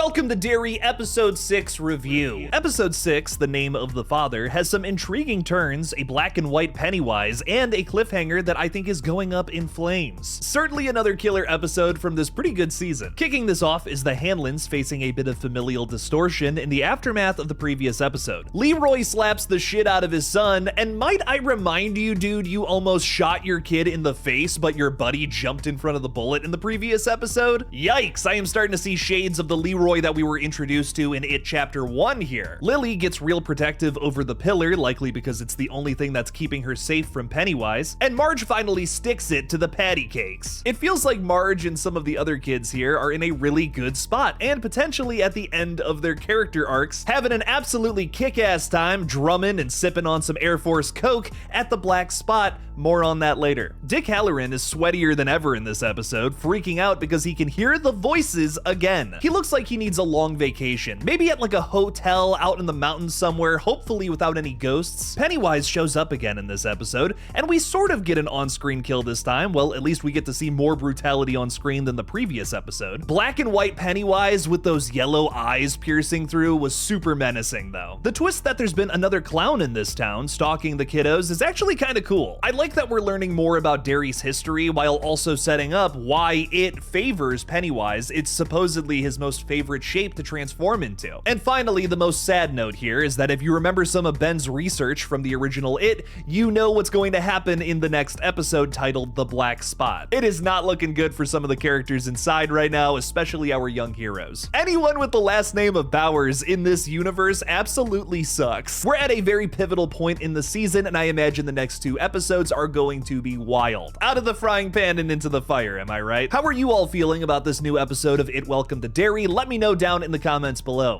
Welcome to Derry Episode 6 Review. Episode 6, The Name of the Father, has some intriguing turns, a black and white Pennywise, and a cliffhanger that I think is going up in flames. Certainly another killer episode from this pretty good season. Kicking this off is the Hanlons facing a bit of familial distortion in the aftermath of the previous episode. Leroy slaps the shit out of his son, and might I remind you, dude, you almost shot your kid in the face, but your buddy jumped in front of the bullet in the previous episode? Yikes, I am starting to see shades of the Leroy that we were introduced to in It Chapter 1 here. Lily gets real protective over the pillar, likely because it's the only thing that's keeping her safe from Pennywise, and Marge finally sticks it to the patty cakes. It feels like Marge and some of the other kids here are in a really good spot, and potentially at the end of their character arcs, having an absolutely kick-ass time drumming and sipping on some Air Force Coke at the Black Spot. More on that later. Dick Halloran is sweatier than ever in this episode, freaking out because he can hear the voices again. He looks like he needs a long vacation, maybe at like a hotel out in the mountains somewhere, hopefully without any ghosts. Pennywise shows up again in this episode, and we sort of get an on-screen kill this time. Well, at least we get to see more brutality on screen than the previous episode. Black and white Pennywise with those yellow eyes piercing through was super menacing though. The twist that there's been another clown in this town stalking the kiddos is actually kind of cool. I like that we're learning more about Derry's history while also setting up why it favors Pennywise. It's supposedly his most favorite shape to transform into. And finally, the most sad note here is that if you remember some of Ben's research from the original It, you know what's going to happen in the next episode titled The Black Spot. It is not looking good for some of the characters inside right now, especially our young heroes. Anyone with the last name of Bowers in this universe absolutely sucks. We're at a very pivotal point in the season, and I imagine the next two episodes are going to be wild. Out of the frying pan and into the fire, am I right? How are you all feeling about this new episode of It Welcome to Derry? Let me know down in the comments below.